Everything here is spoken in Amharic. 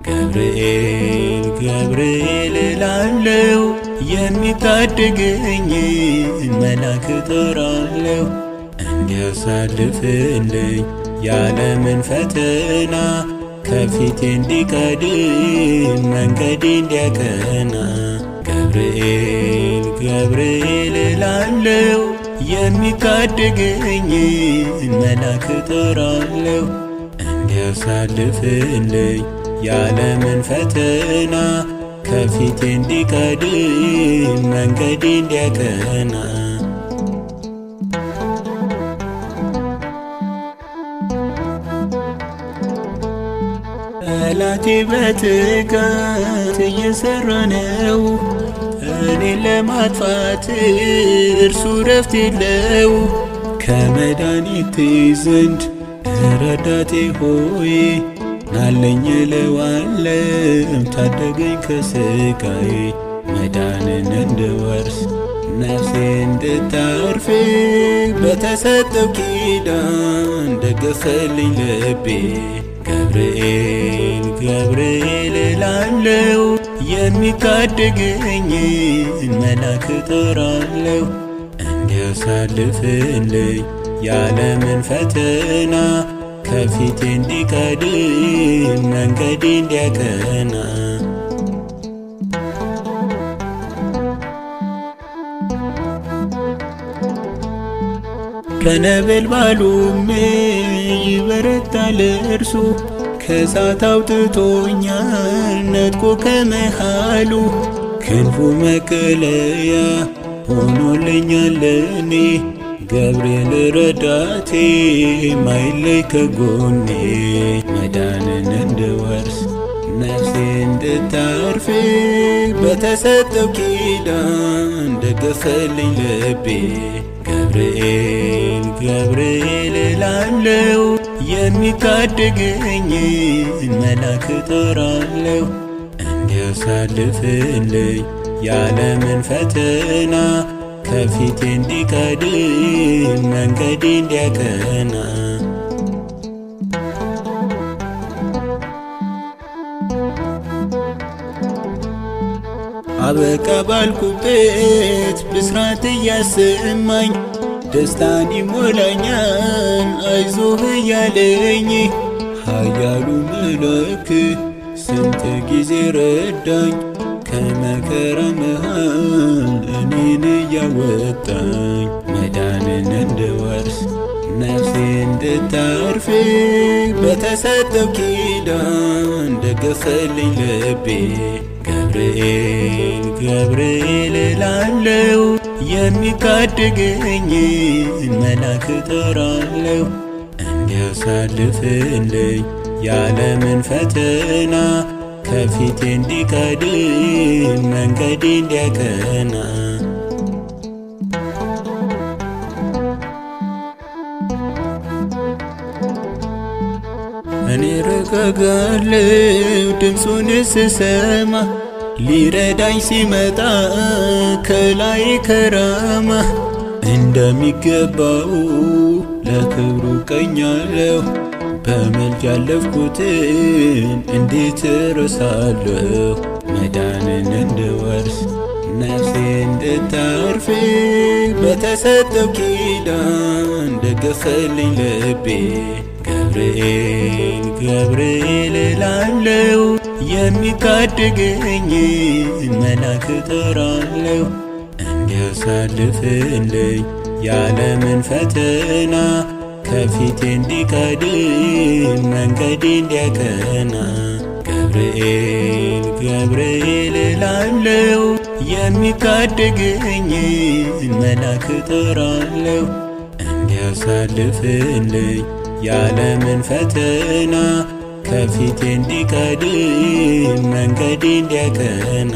ገብርኤል ገብርኤል እላለሁ የሚታደገኝ መልአክ እጠራለሁ እንዲያሳልፍልኝ የዓለምን ፈተና ከፊቴ እንዲቀድም መንገዴ እንዲያቀና። ገብርኤል ገብርኤል እላለሁ የሚታደገኝ መልአክ እጠራለሁ እንዲያሳልፍልኝ የዓለምን ፈተና ከፊቴ እንዲቀድም መንገዴ እንዲያቀና። ጠላቴ በትጋት እየሰራ ነው እኔን ለማጥፋት እርሱ ረፍት የለው። ከመድኃኒቴ ዘንድ ረዳቴ ሆይ ናለኝ እለዋለሁ ታደገኝ ከስቃዬ። መዳንን እንድወርስ ነፍሴ እንድታርፍ በተሰጠው ኪዳን ደገፈልኝ ልቤ። ገብርኤል ገብርኤል እላለሁ የሚታደገኝ መልአክ እጠራለሁ እንዲያሳልፍልኝ የዓለምን ፈተና ከፊቴ እንዲቀድም መንገዴ እንዲያቀና። ከነበልባሉም ይበረታል እርሱ ከእሳት አውጥቶኛል ነጥቆ ከመሃሉ። ክንፉ መከለያ ሆኖልኛል ለኔ ገብርኤል ረዳቴ ማይለይ ከጎኔ። መዳንን እንድወርስ ነፍሴ እንድታርፍ በተሰጠው ኪዳን ደገፈልኝ ልቤ። ገብርኤል ገብርኤል እላለሁ የሚታደገኝ መልአክ እጠራለሁ እንዲያሳልፍልኝ የዓለምን ፈተና ከፊቴ እንዲቀድም መንገዴ እንዲያቀና። አበቃ ባልኩበት ብስራት እያሰማኝ ደስታን ይሞላኛል አይዞህ እያለኝ። ኃያሉ መልአክ ስንት ጊዜ ረዳኝ ከመከራ መሃል እኔን እያወጣኝ። መዳንን እንድወርስ ነፍሴ እንድታርፍ በተሰጠው ኪዳን ደገፈልኝ ልቤ። ገብርኤል ገብርኤል እላለሁ የሚታደገኝ መልአክ እጠራለሁ እንዲያሳልፍልኝ የዓለምን ፈተና ከፊቴ እንዲቀድም መንገዴ እንዲያቀና። እኔ ረጋጋለሁ ድምፁን ስሰማ ሊረዳኝ ሲመጣ ከላይ ከራማ። እንደሚገባው ለክብሩ ቀኛለሁ በመልክ ያለፍኩትን እንዴት እረሳለሁ። መዳንን እንድወርስ ነፍሴ እንድታርፍ በተሰጠው ኪዳን ደገፈልኝ ልቤ። ገብርኤል ገብርኤል እላለሁ የሚታደገኝ መልአክ እጠራለሁ እንዲያሳልፍልኝ የዓለምን ፈተና ከፊቴ እንዲቀድም መንገዴ እንዲያቀና። ገብርኤል ገብርኤል እላለሁ የሚታደገኝ መልአክ እጠራለሁ እንዲያሳልፍልኝ የዓለምን ፈተና ከፊቴ እንዲቀድም መንገዴ እንዲያቀና።